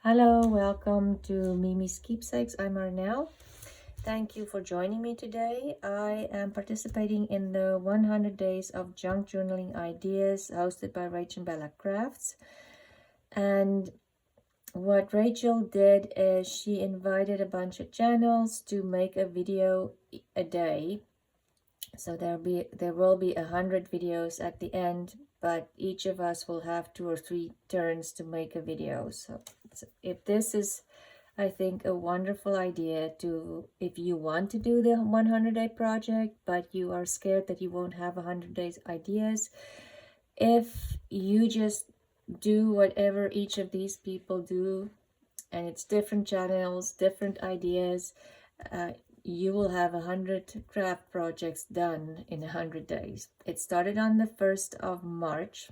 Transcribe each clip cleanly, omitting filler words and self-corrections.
Hello, welcome to Miemieskeepsakes. I'm Arnell. Thank you for joining me today. I am participating in the 100 Days of Junk Journaling Ideas hosted by Rachel Bella Crafts. And what Rachel did is she invited a bunch of channels to make a video a day. So there will be 100 videos at the end, but each of us will have 2 or 3 turns to make a video. So if this is, I think, a wonderful idea to, if you want to do the 100-day project, but you are scared that you won't have 100 days ideas, if you just do whatever each of these people do, and it's different channels, different ideas, you will have 100 craft projects done in 100 days. It started on the 1st of March.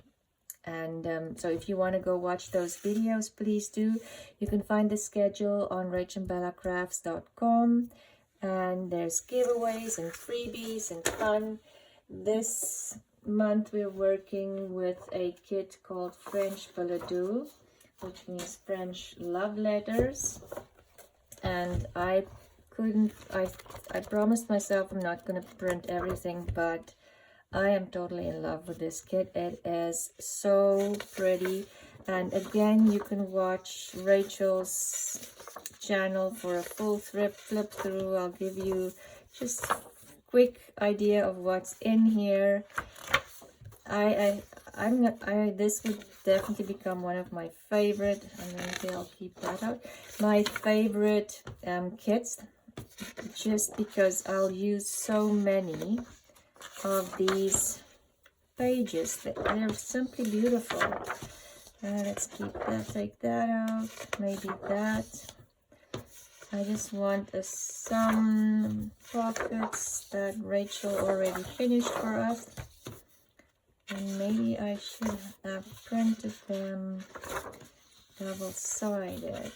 And so if you want to go watch those videos, please do. You can find the schedule on rachelbellacrafts.com. And there's giveaways and freebies and fun. This month we're working with a kit called French Balado, which means French love letters. And I promised myself I'm not going to print everything, but I am totally in love with this kit. It is so pretty. And again, you can watch Rachel's channel for a full flip through. I'll give you just a quick idea of what's in here. This would definitely become one of my favorite, and maybe I'll keep that out. My favorite kits, just because I'll use so many of these pages. They're simply beautiful. Let's keep that, take that out, maybe that. I just want some pockets that Rachel already finished for us. And maybe I should have printed them double-sided.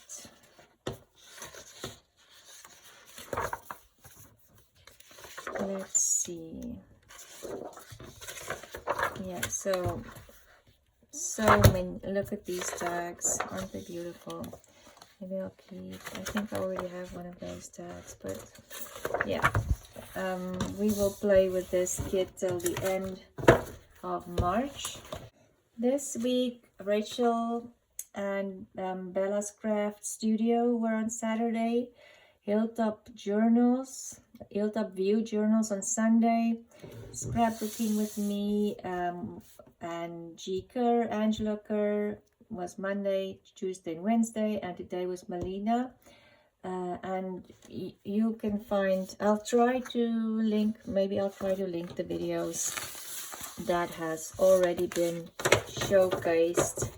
Let's see. Yeah, so many. Look at these tags. Aren't they beautiful? Maybe I'll keep. I think I already have one of those tags, but yeah. We will play with this kit till the end of March. This week, Rachel and Bella's Craft Studio were on Saturday. Hiltop Journals, Hiltop View Journals on Sunday. Scrapbooking with me and Kerr, Angela Kerr was Monday, Tuesday, and Wednesday, and today was Melina. And you can find, I'll try to link the videos that has already been showcased,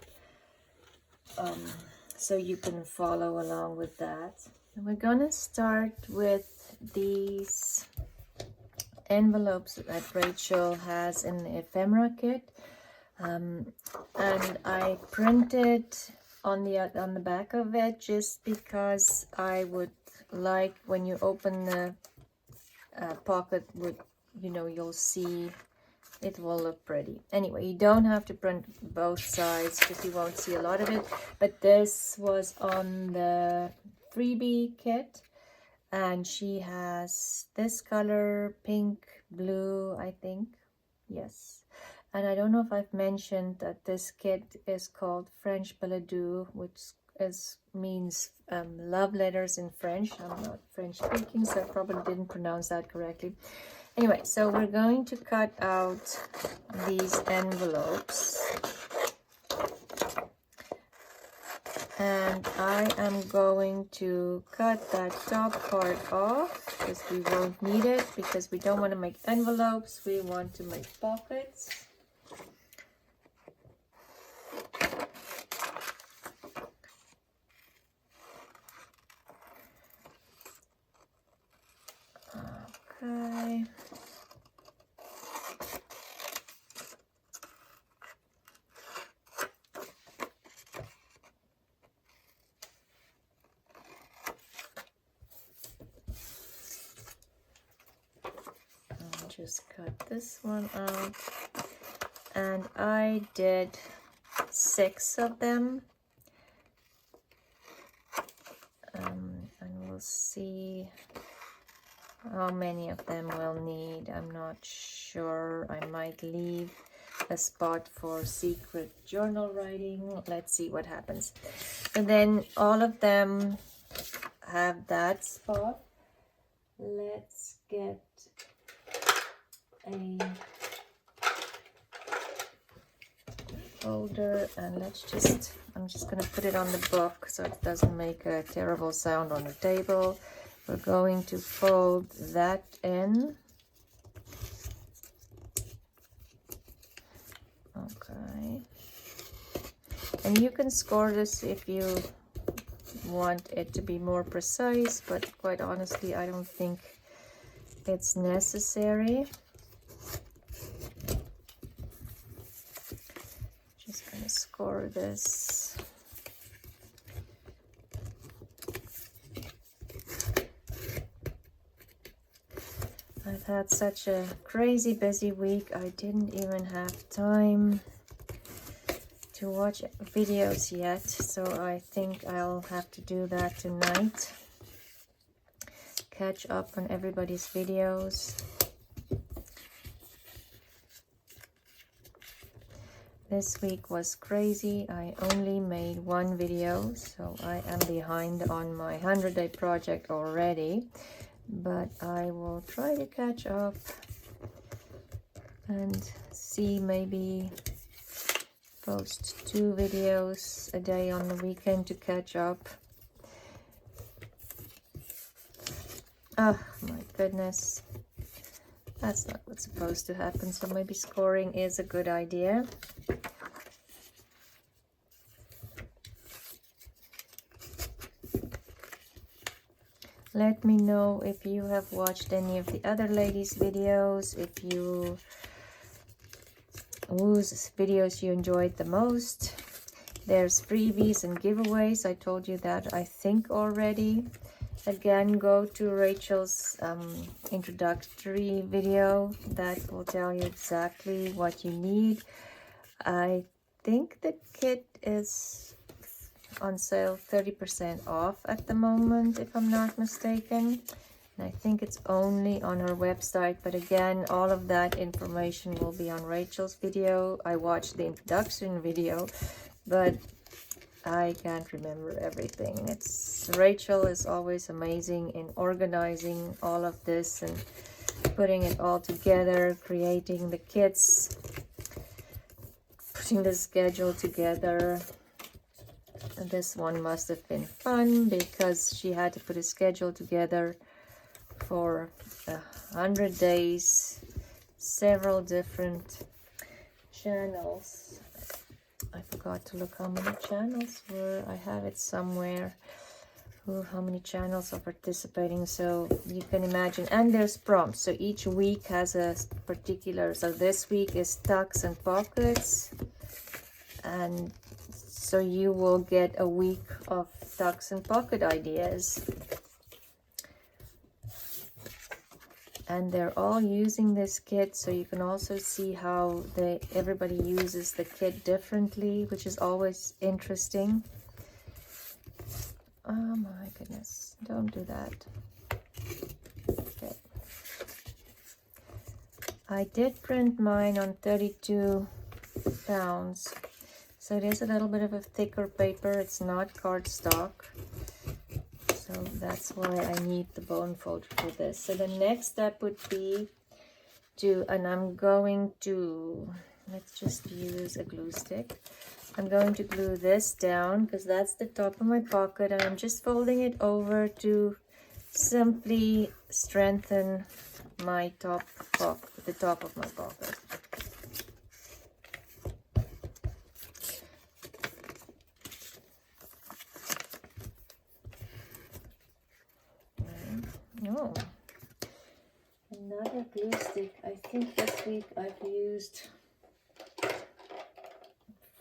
so you can follow along with that. And we're gonna start with these envelopes that Rachel has in the ephemera kit, and I printed on the back of it just because I would like, when you open the pocket, you'll see it will look pretty. Anyway, you don't have to print both sides because you won't see a lot of it, but this was on the freebie kit, and she has this color, pink, blue, I think. Yes. And I don't know if I've mentioned that this kit is called French Balado, which means love letters in French. I'm not French speaking, so I probably didn't pronounce that correctly. Anyway, so we're going to cut out these envelopes. And I am going to cut that top part off because we won't need it, because we don't want to make envelopes, we want to make pockets. Okay. I'll just cut this one out. And I did 6 of them. see how many of them we'll need. I'm not sure. I might leave a spot for secret journal writing. Let's see what happens. And then all of them have that spot. Let's get a folder, and I'm just gonna put it on the book so it doesn't make a terrible sound on the table. We're going to fold that in. Okay. And you can score this if you want it to be more precise, but quite honestly, I don't think it's necessary. Just gonna score this. I've had such a crazy busy week. I didn't even have time to watch videos yet, so I think I'll have to do that tonight. Catch up on everybody's videos. This week was crazy. I only made one video, so I am behind on my 100-day project already. But I will try to catch up and see, maybe post 2 videos a day on the weekend to catch up. Oh my goodness, that's not what's supposed to happen, so maybe scoring is a good idea. Let me know if you have watched any of the other ladies' videos, whose videos you enjoyed the most. There's freebies and giveaways. I told you that, I think, already. Again, go to Rachel's introductory video. That will tell you exactly what you need. I think the kit is on sale 30% off at the moment, if I'm not mistaken. And I think it's only on her website, but again, all of that information will be on Rachel's video. I watched the introduction video, but I can't remember everything. Rachel is always amazing in organizing all of this and putting it all together, creating the kits, putting the schedule together. And this one must have been fun because she had to put a schedule together for 100 days, several different channels. I forgot to look how many channels were. I have it somewhere. How many channels are participating, so you can imagine. And there's prompts, so each week has a particular, so this week is tucks and pockets, and so you will get a week of tucks and pocket ideas. And they're all using this kit, so you can also see how everybody uses the kit differently, which is always interesting. Oh my goodness, don't do that. Okay. I did print mine on 32 pounds, so it is a little bit of a thicker paper. It's not cardstock. So that's why I need the bone folder for this. So the next step would be and I'm going to, let's just use a glue stick. I'm going to glue this down because that's the top of my pocket, and I'm just folding it over to simply strengthen my the top of my pocket. Oh, another glue stick. I think this week I've used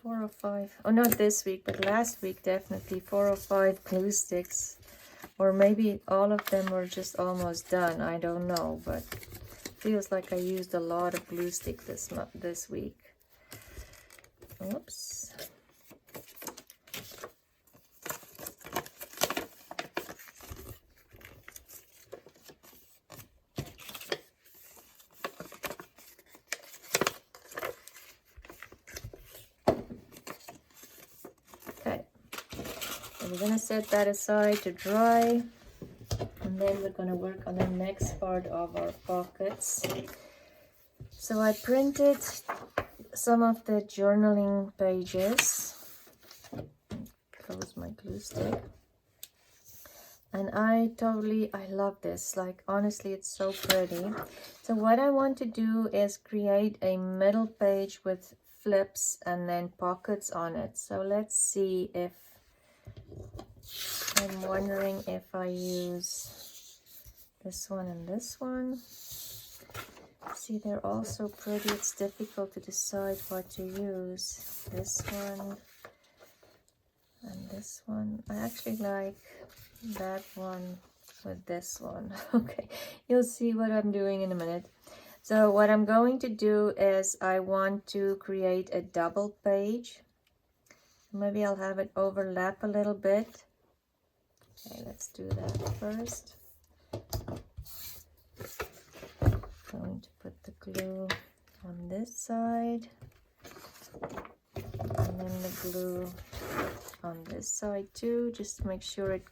4 or 5. Oh, not this week, but last week definitely 4 or 5 glue sticks. Or maybe all of them were just almost done. I don't know, but feels like I used a lot of glue stick this week. Oops. we're gonna set that aside to dry, and then we're gonna work on the next part of our pockets. So I printed some of the journaling pages. Close my glue stick. And I love this. Like, honestly, it's so pretty. So what I want to do is create a middle page with flips and then pockets on it. So let's see if, I'm wondering if I use this one and this one. See, they're all so pretty. It's difficult to decide what to use. This one and this one. I actually like that one with this one. Okay, you'll see what I'm doing in a minute. So what I'm going to do is I want to create a double page. Maybe I'll have it overlap a little bit. Okay, let's do that first. Going to put the glue on this side, and then the glue on this side too, just to make sure it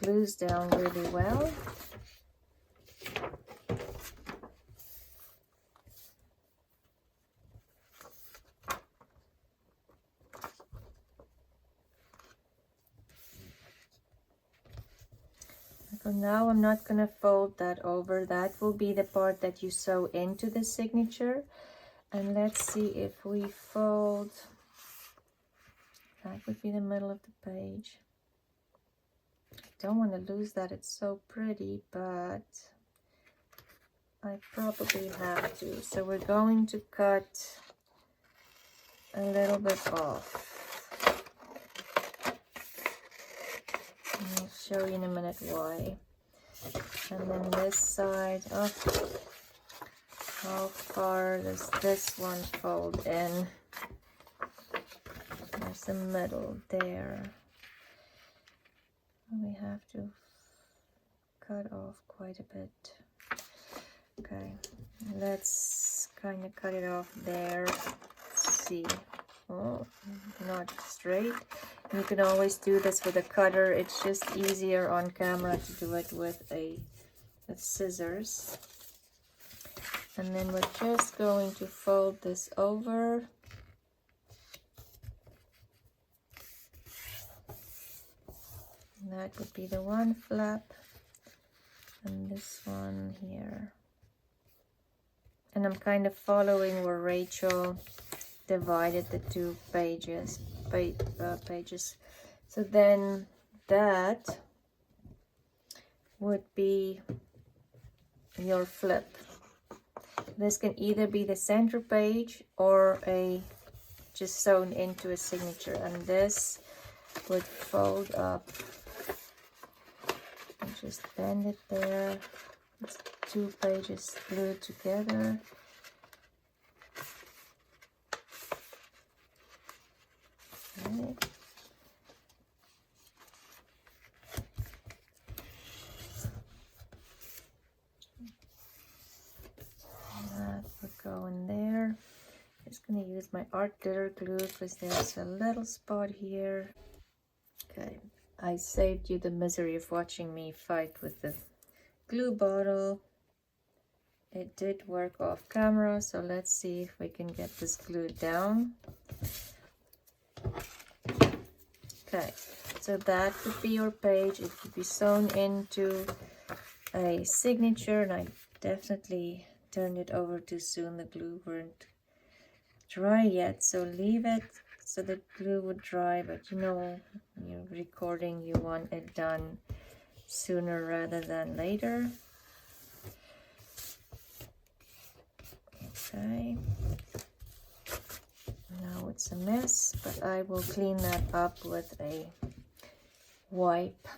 glues down really well. For now, I'm not going to fold that over. That will be the part that you sew into the signature. And let's see if we fold. That would be the middle of the page. I don't want to lose that. It's so pretty, but I probably have to. So we're going to cut a little bit off. I'll show you in a minute why. And then this side, oh, how far does this one fold in? There's the middle there. We have to cut off quite a bit. Okay, let's kind of cut it off there. Let's see. Oh, not straight. You can always do this with a cutter. It's just easier on camera to do it with scissors. And then we're just going to fold this over. And that would be the one flap, and this one here. And I'm kind of following where Rachel divided the two pages. So then that would be your flip. This can either be the center page or just sewn into a signature, and this would fold up and just bend it there. It's two pages glued together. Okay. That would go in there. Just gonna use my art glitter glue because there's a little spot here. Okay, I saved you the misery of watching me fight with the glue bottle. It did work off camera, so let's see if we can get this glued down. Okay, so that would be your page. It could be sewn into a signature, and I definitely turned it over too soon. The glue weren't dry yet, so leave it so the glue would dry, but you know, when you're recording, you want it done sooner rather than later. Okay, now it's a mess, but I will clean that up with a wipe.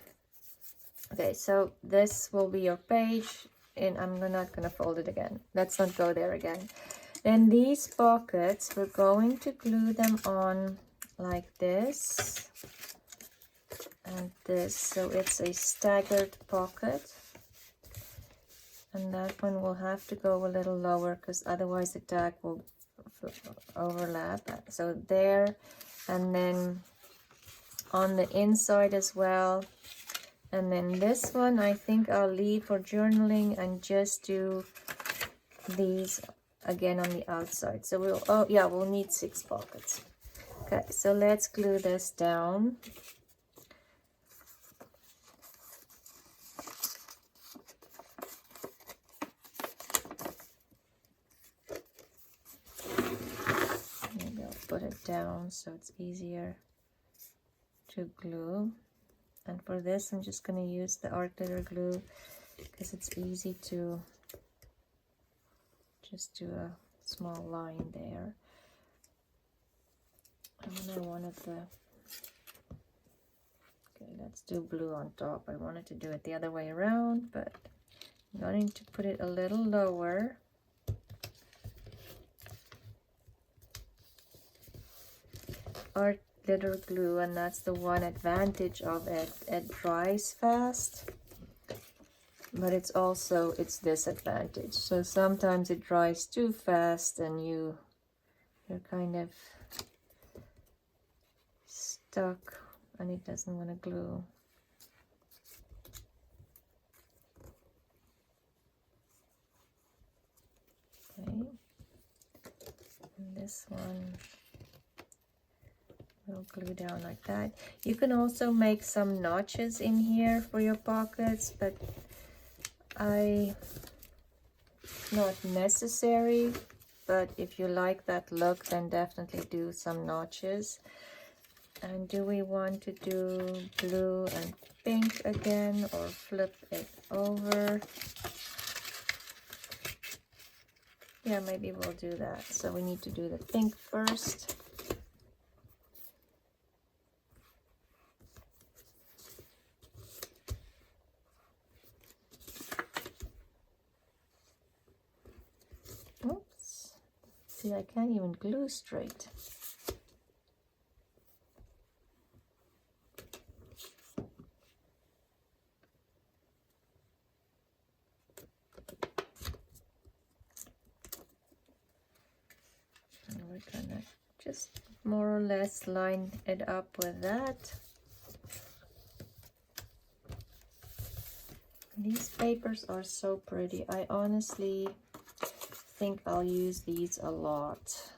Okay, so this will be your page, and I'm not gonna fold it again. Let's not go there again. Then these pockets, we're going to glue them on like this and this, so it's a staggered pocket. And that one will have to go a little lower because otherwise the tag will overlap. So there, and then on the inside as well. And then this one I think I'll leave for journaling and just do these again on the outside. So we'll need 6 pockets. Okay, so let's glue this down. Maybe I'll put it down so it's easier to glue. And for this, I'm just going to use the art glitter glue because it's easy to just do a small line there. And then I wanted the, okay, let's do blue on top. I wanted to do it the other way around, but I'm going to put it a little lower. Art glitter glue, and that's the one advantage of it. It dries fast, but it's also its disadvantage. So sometimes it dries too fast and you're kind of stuck and it doesn't want to glue. Okay, and this one we'll glue down like that. You can also make some notches in here for your pockets, but not necessary. But if you like that look, then definitely do some notches. And do we want to do blue and pink again, or flip it over? Yeah, maybe we'll do that. So we need to do the pink first. Oops. See, I can't even glue straight. And we're gonna just more or less line it up with that. These papers are so pretty. I honestly think I'll use these a lot.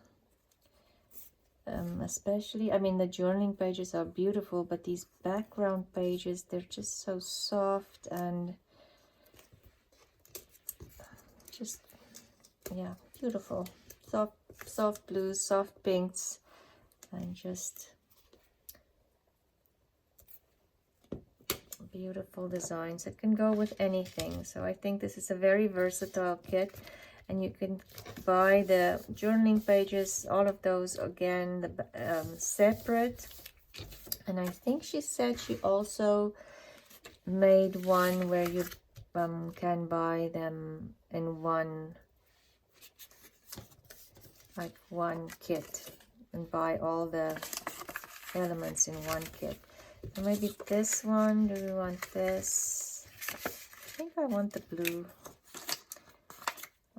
Especially, I mean, the journaling pages are beautiful, but these background pages, they're just so soft and just, yeah, beautiful. Soft blues, soft pinks, and just beautiful designs. It can go with anything. So I think this is a very versatile kit. And you can buy the journaling pages, all of those again, separate. And I think she said she also made one where you can buy them in one kit and buy all the elements in one kit. So maybe this one, do we want this? I think I want the blue.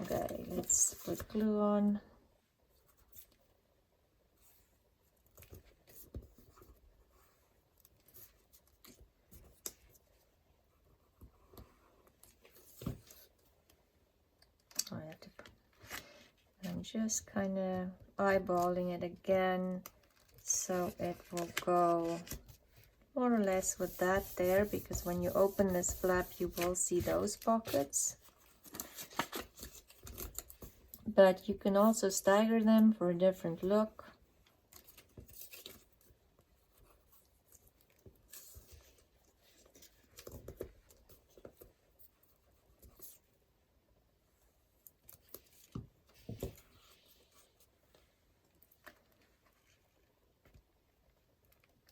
Okay, let's put glue on. I'm just kind of eyeballing it again, so it will go more or less with that there, because when you open this flap, you will see those pockets. But you can also stagger them for a different look.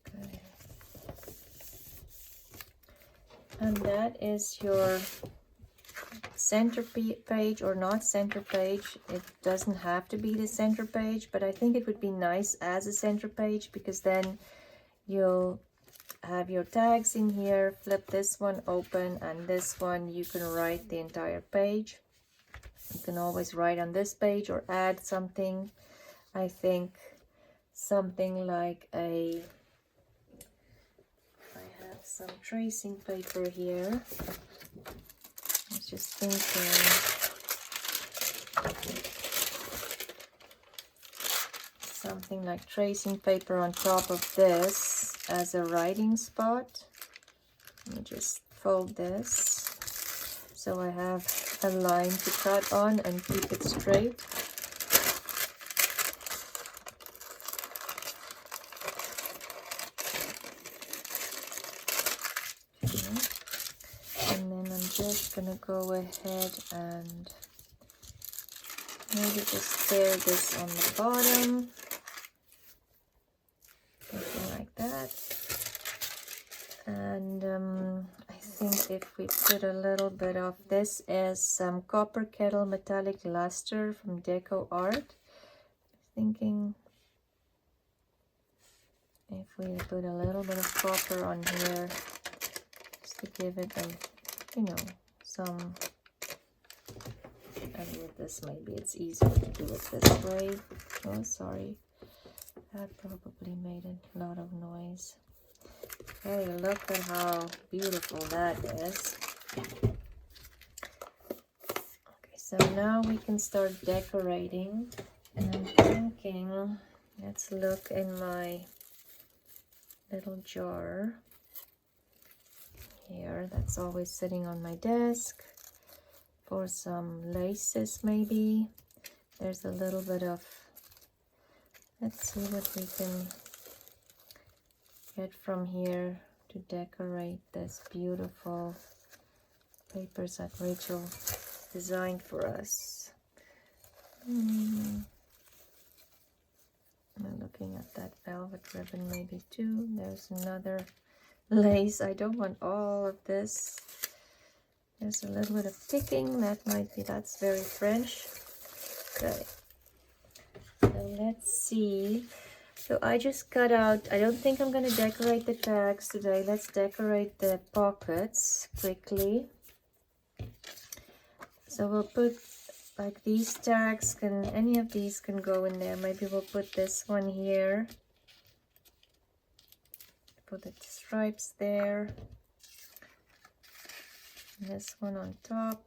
Okay. And that is your center page, or not center page. It doesn't have to be the center page, but I think it would be nice as a center page, because then you'll have your tags in here. Flip this one open, and this one you can write the entire page. You can always write on this page or add something. I think something like a some tracing paper here. I was just thinking something like tracing paper on top of this as a writing spot. Let me just fold this so I have a line to cut on and keep it straight. And then I'm just gonna go ahead and maybe just tear this on the bottom, something like that. And I think if we put a little bit of this as some copper kettle metallic luster from Deco Art, thinking if we put a little bit of copper on here just to give it a, you know, some, and with this maybe it's easier to do it this way. Oh, sorry, that probably made a lot of noise. Hey, look at how beautiful that is. Okay, so now we can start decorating. And I'm thinking, let's look in my little jar here that's always sitting on my desk for some laces maybe. There's a little bit of, let's see what we can get from here to decorate this beautiful papers that Rachel designed for us. I'm looking at that velvet ribbon maybe too. There's another lace. I don't want all of this. There's a little bit of picking. That might be, that's very French. Okay. So let's see. So I just cut out, I don't think I'm going to decorate the tags today. Let's decorate the pockets quickly. So we'll put like these tags, can, any of these can go in there. Maybe we'll put this one here. Put the stripes there. And this one on top.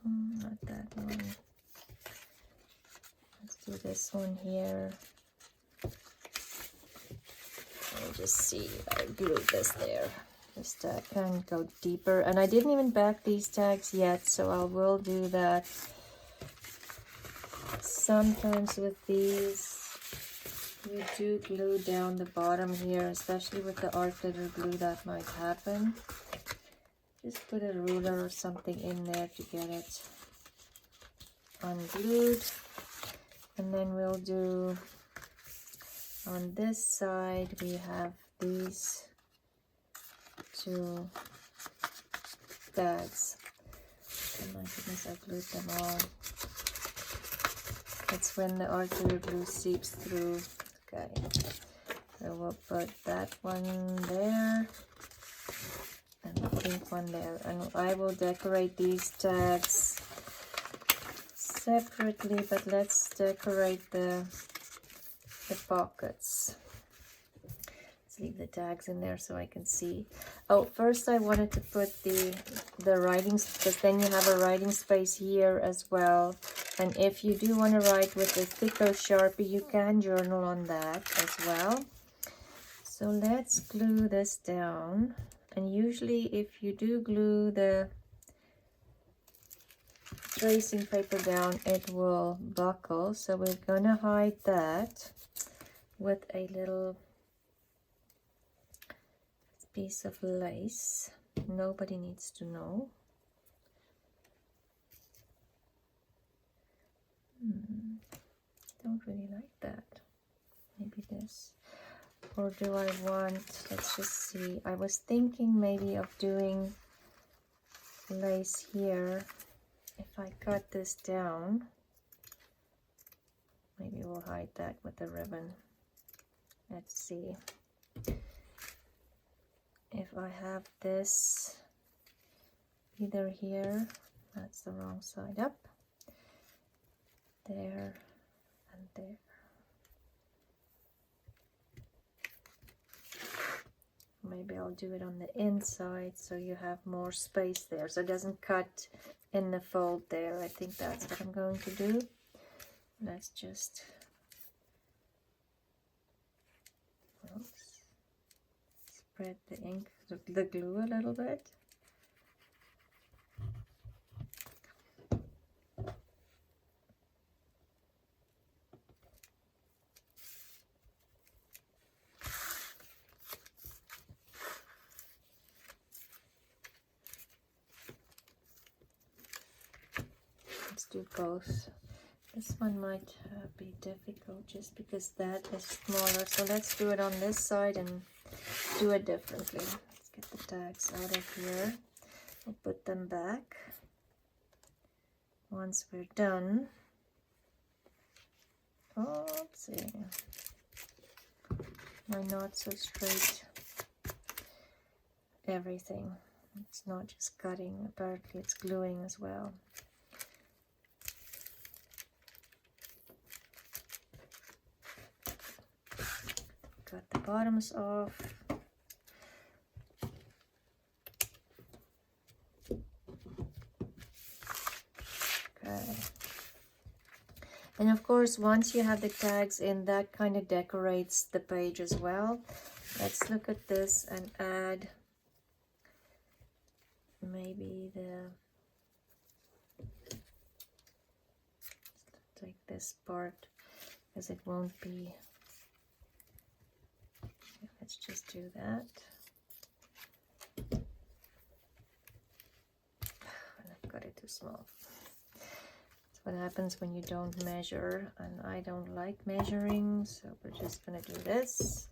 Not that one. Let's do this one here. Let me just see. I glued this there. This tag can go deeper. And I didn't even back these tags yet, so I will do that. Sometimes with these, you do glue down the bottom here, especially with the art glitter glue, that might happen. Just put a ruler or something in there to get it unglued. And then we'll do, on this side, we have these two tags. Oh my goodness, I glued them all. That's when the art glitter glue seeps through. Okay, so we'll put that one there. And the pink one there, and I will decorate these tags separately, but let's decorate the pockets. Let's leave the tags in there so I can see. Oh, first I wanted to put the writing, because then you have a writing space here as well. And if you do want to write with a thicker Sharpie, you can journal on that as well. So let's glue this down. And usually if you do glue the tracing paper down, it will buckle. So we're going to hide that with a little piece of lace. Nobody needs to know. Don't really like that. Maybe this. Or do I want, let's just see. I was thinking maybe of doing lace here. If I cut this down, maybe we'll hide that with the ribbon. Let's see. If I have this either here, that's the wrong side up, there and there. maybe I'll do it on the inside so you have more space there, so it doesn't cut in the fold there. I think that's what I'm going to do. Let's just spread the ink, the glue a little bit. Let's do both. This one might be difficult just because that is smaller. So let's do it on this side and do it differently. Let's get the tags out of here. We'll put them back. Once we're done, oopsie, my not so straight everything. It's not just cutting, apparently it's gluing as well. Cut the bottoms off. Okay. And of course, once you have the tags in, that kind of decorates the page as well. Let's look at this and add maybe take this part because it won't be. Let's just do that. I've got it too small. That's what happens when you don't measure, and I don't like measuring, so we're just going to do this.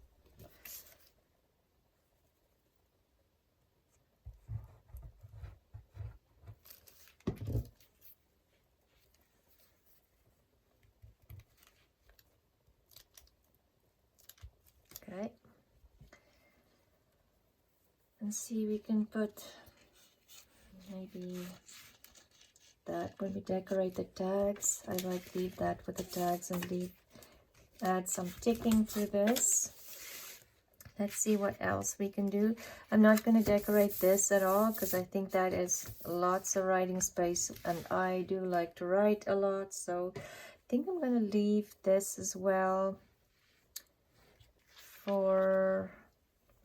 Okay. And see, we can put maybe that when we decorate the tags. I like leave that with the tags and add some ticking to this. Let's see what else we can do. I'm not going to decorate this at all because I think that is lots of writing space, and I do like to write a lot, so I think I'm going to leave this as well for.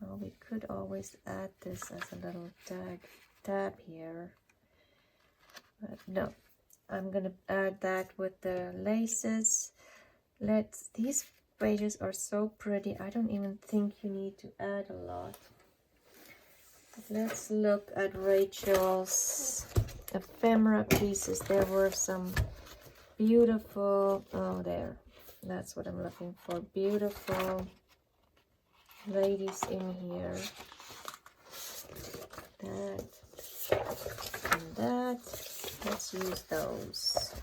Well, we could always add this as a little tab here, but no, I'm gonna add that with the laces. These pages are so pretty. I don't even think you need to add a lot. Let's look at Rachel's ephemera pieces. There were some beautiful, that's what I'm looking for, beautiful ladies in here. That and that. Let's use those.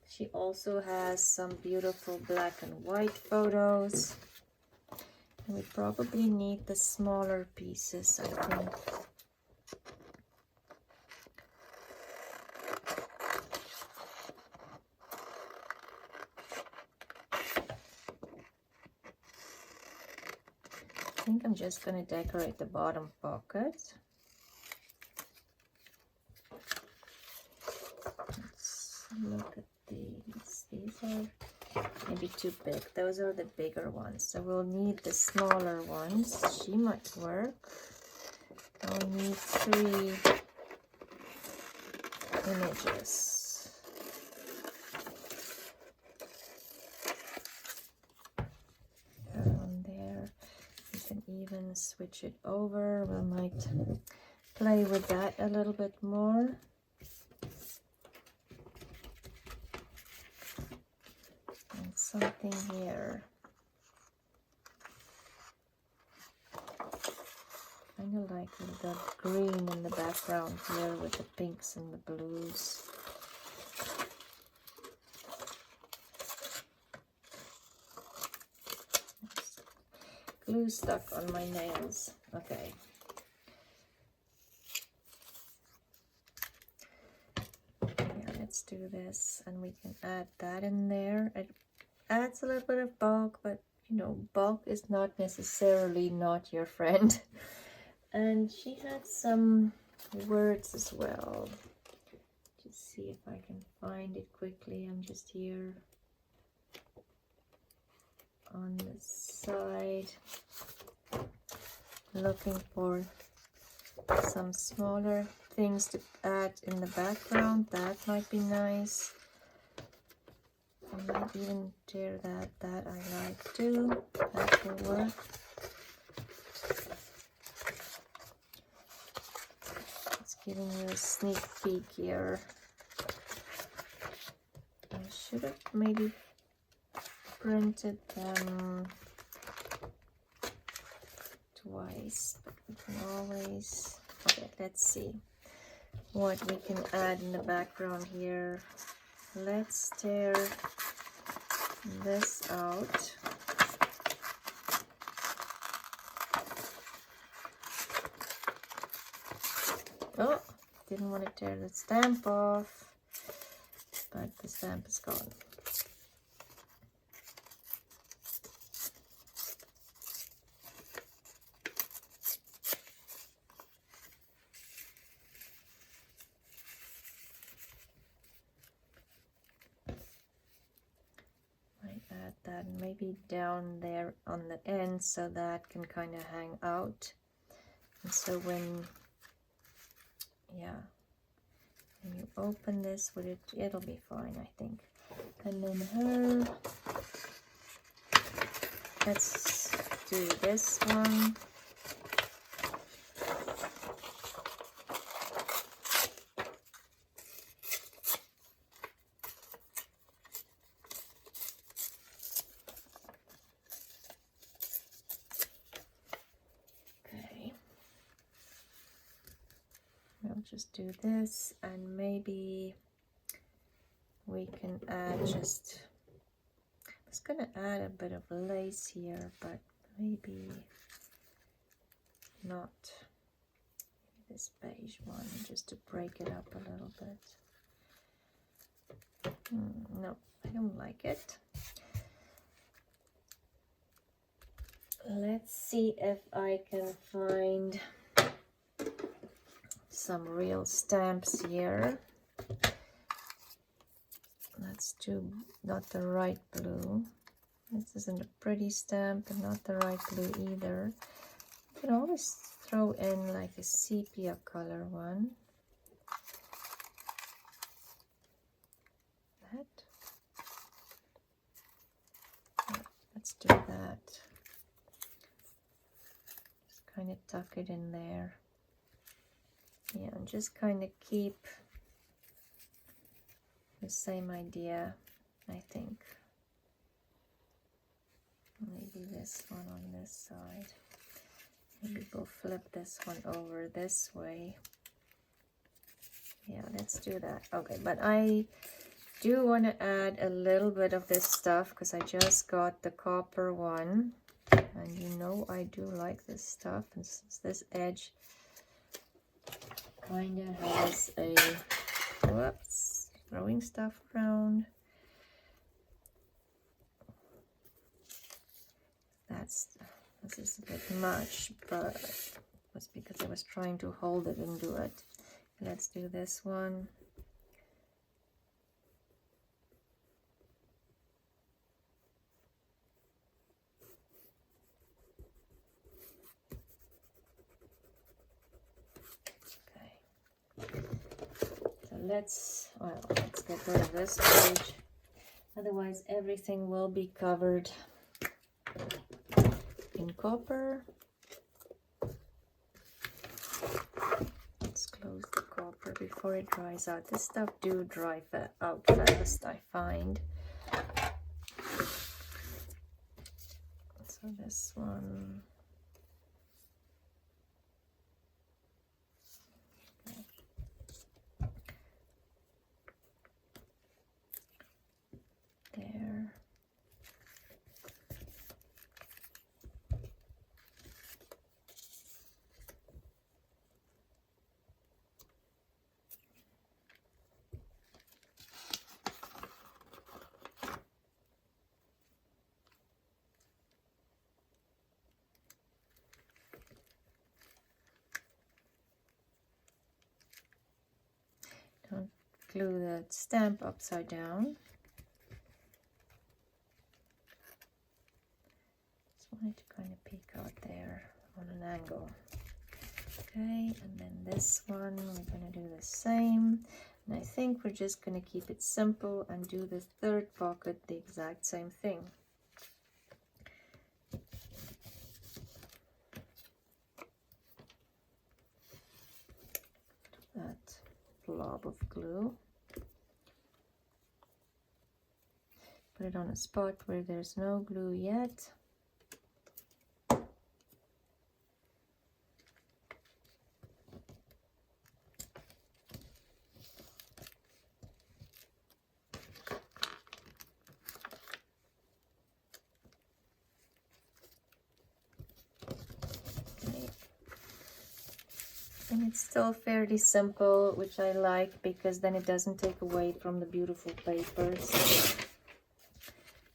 She also has some beautiful black and white photos. And we probably need the smaller pieces, I think. I think I'm just going to decorate the bottom pocket. Let's look at these. These are maybe too big. Those are the bigger ones. So we'll need the smaller ones. She might work. I'll need 3 images. Even switch it over. We might play with that a little bit more. And something here. Kind of like the green in the background here with the pinks and the blues. Glue stuck on my nails. Okay. Yeah, let's do this, and we can add that in there. It adds a little bit of bulk, but you know, bulk is not necessarily not your friend. And she had some words as well. Just see if I can find it quickly. I'm just here on the side looking for some smaller things to add in the background. That might be nice. I might even tear that I like too. That will work. It's giving you a sneak peek here. I should have maybe printed them twice, but we can always, okay, let's see what we can add in the background here. Let's tear this out. Oh, didn't want to tear the stamp off, but the stamp is gone. Add that maybe down there on the end so that can kind of hang out, and so when you open this with it, it'll be fine, I think. And then her, let's do this one. Just do this, and maybe we can add just, I was gonna add a bit of lace here, but maybe not. This beige one, just to break it up a little bit. No, I don't like it. Let's see if I can find some real stamps here. Let's do not the right blue. This isn't a pretty stamp, but not the right blue either. You can always throw in like a sepia color one. That. Yeah, let's do that. Just kind of tuck it in there. Yeah, and just kind of keep the same idea, I think. Maybe this one on this side. Maybe we'll flip this one over this way. Yeah, let's do that. Okay, but I do want to add a little bit of this stuff because I just got the copper one. And you know I do like this stuff. And since this edge kind of has a, whoops, throwing stuff around. This is a bit much, but it was because I was trying to hold it and do it. Let's do this one. Let's get rid of this page, otherwise everything will be covered in copper. Let's close the copper before it dries out. This stuff do dry out fast, I find. So this one, there. glue the stamp upside down. Just wanted to kind of peek out there on an angle. Okay, and then this one we're going to do the same. And I think we're just going to keep it simple and do the third pocket the exact same thing. That blob of glue. Put it on a spot where there's no glue yet. And it's still fairly simple, which I like because then it doesn't take away from the beautiful papers.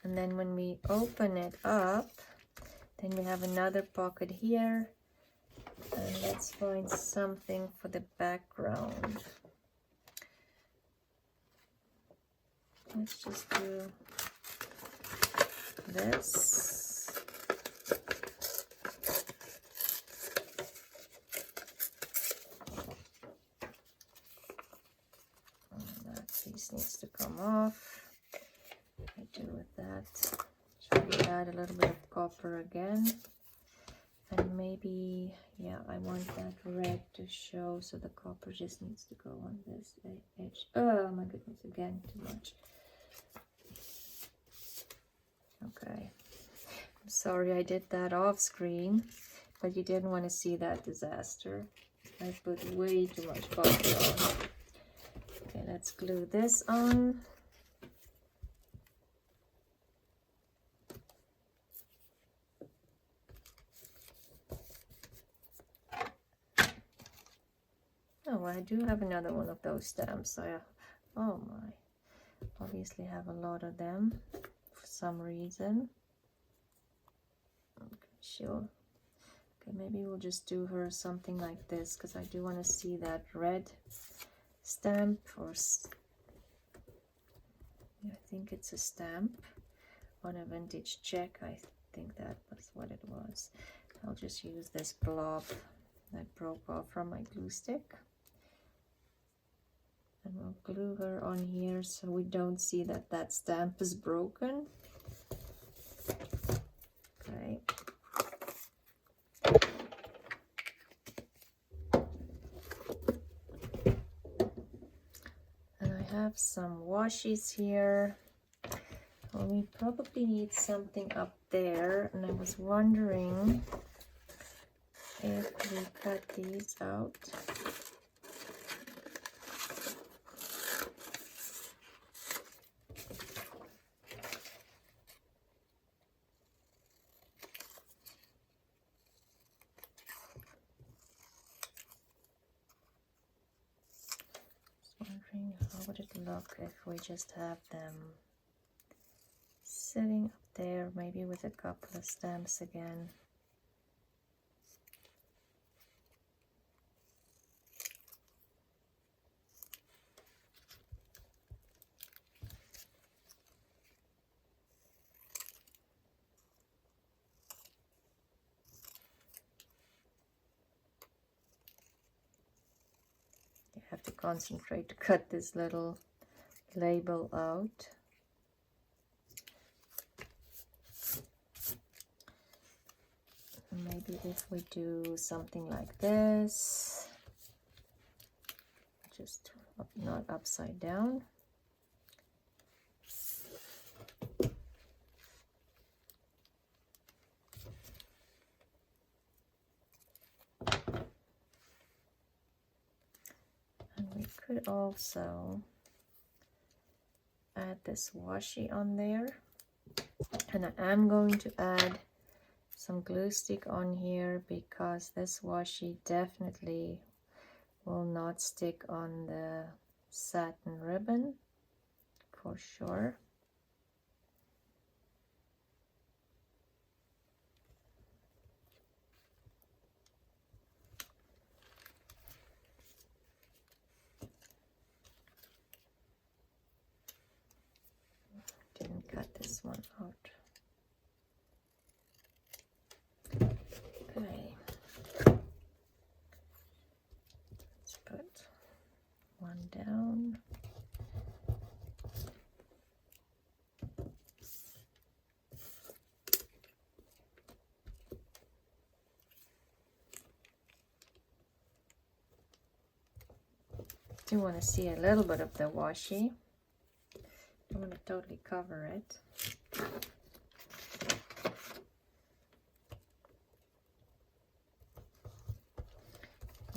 And then when we open it up, then we have another pocket here. And let's find something for the background. Let's just do this. Piece needs to come off. I do with that. Should we add a little bit of copper again? And maybe, yeah, I want that red to show, so the copper just needs to go on this edge. Oh my goodness, again, too much. Okay. I'm sorry I did that off screen, but you didn't want to see that disaster. I put way too much copper on. Okay, let's glue this on. Oh, I do have another one of those stamps. Oh my, obviously have a lot of them for some reason. Okay, sure. Okay, maybe we'll just do her something like this because I do want to see that red stamp, or I think it's a stamp on a vintage check. I think that was what it was. I'll just use this blob that broke off from my glue stick, and we'll glue her on here so we don't see that that stamp is broken. Okay. Have some washies here. Well, we probably need something up there, and I was wondering if we cut these out. How would it look if we just have them sitting up there, maybe with a couple of stamps again? You have to concentrate to cut this little label out. Maybe if we do something like this, just not upside down. And we could also add this washi on there. And I am going to add some glue stick on here because this washi definitely will not stick on the satin ribbon for sure. cut this one out. Okay. Let's put one down. Do want to see a little bit of the washi. Don't want to totally cover it.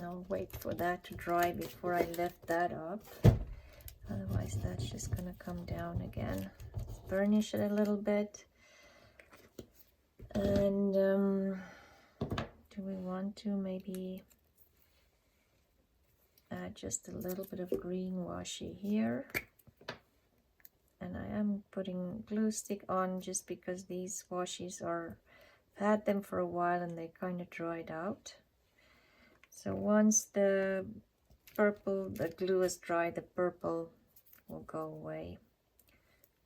I'll wait for that to dry before I lift that up. Otherwise that's just gonna come down again. Let's burnish it a little bit. And do we want to maybe add just a little bit of green washi here? And I am putting glue stick on just because these washies are, I've had them for a while and they kind of dried out. So once the glue is dry, the purple will go away.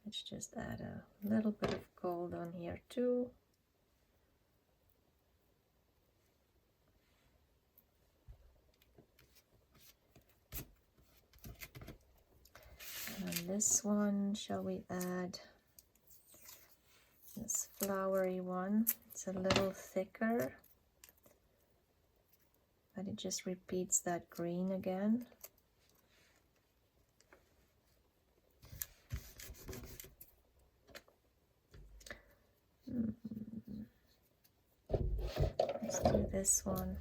Let's just add a little bit of gold on here too. And this one, shall we add this flowery one? It's a little thicker, but it just repeats that green again. Let's do this one.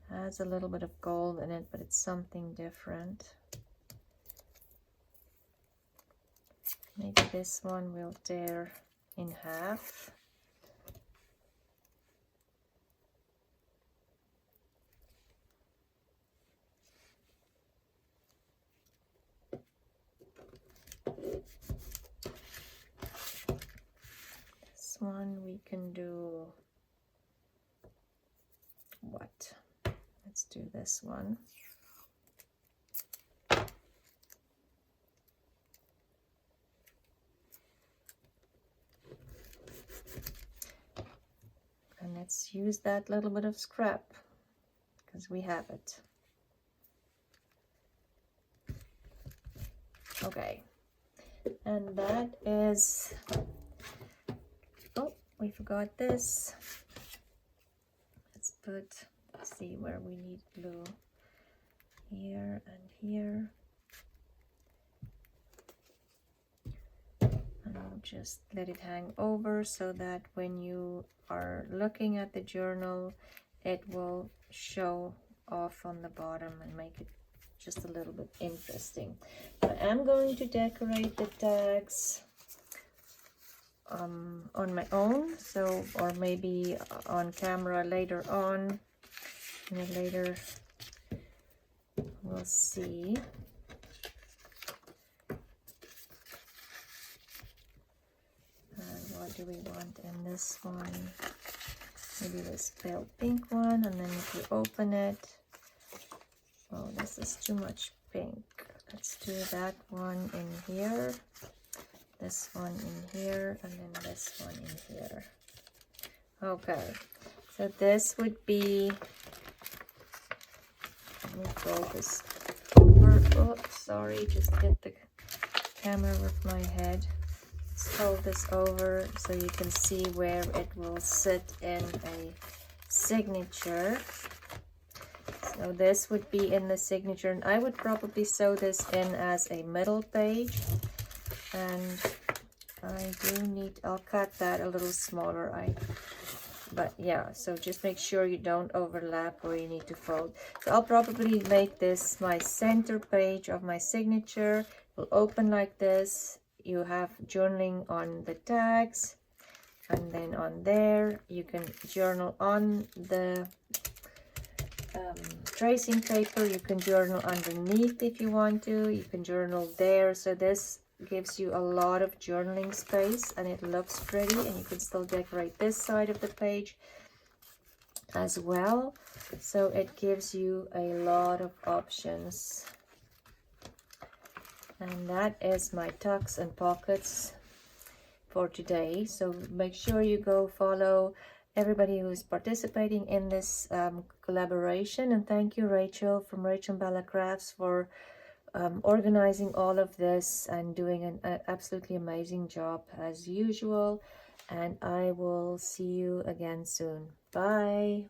Has a little bit of gold in it, but it's something different. Maybe this one will tear in half. This one we can do what? Let's do this one. And let's use that little bit of scrap because we have it. Okay, and that is, oh, we forgot this. Let's see where we need glue. Here and here. And I'll just let it hang over so that when you are looking at the journal, it will show off on the bottom and make it just a little bit interesting. I am going to decorate the tags on my own, so, or maybe on camera later on. Later we'll see. What do we want in this one? Maybe this pale pink one, and then if you open it, oh, this is too much pink. Let's do that one in here, this one in here, and then this one in here. Okay, so this would be, let me focus over. Oh, sorry, just hit the camera with my head. Let's hold this over so you can see where it will sit in a signature. So this would be in the signature, and I would probably sew this in as a middle page. And I do need, I'll cut that a little smaller. But yeah, so just make sure you don't overlap where you need to fold. So I'll probably make this my center page of my signature. It will open like this. You have journaling on the tags, and then on there you can journal on the tracing paper. You can journal underneath if you want to. You can journal there. So this gives you a lot of journaling space, and it looks pretty, and you can still decorate this side of the page as well. So it gives you a lot of options. And that is my tucks and pockets for today. So make sure you go follow everybody who's participating in this collaboration. And thank you, Rachel from Rachel Bella Crafts, for organizing all of this and doing an absolutely amazing job as usual. And I will see you again soon. Bye.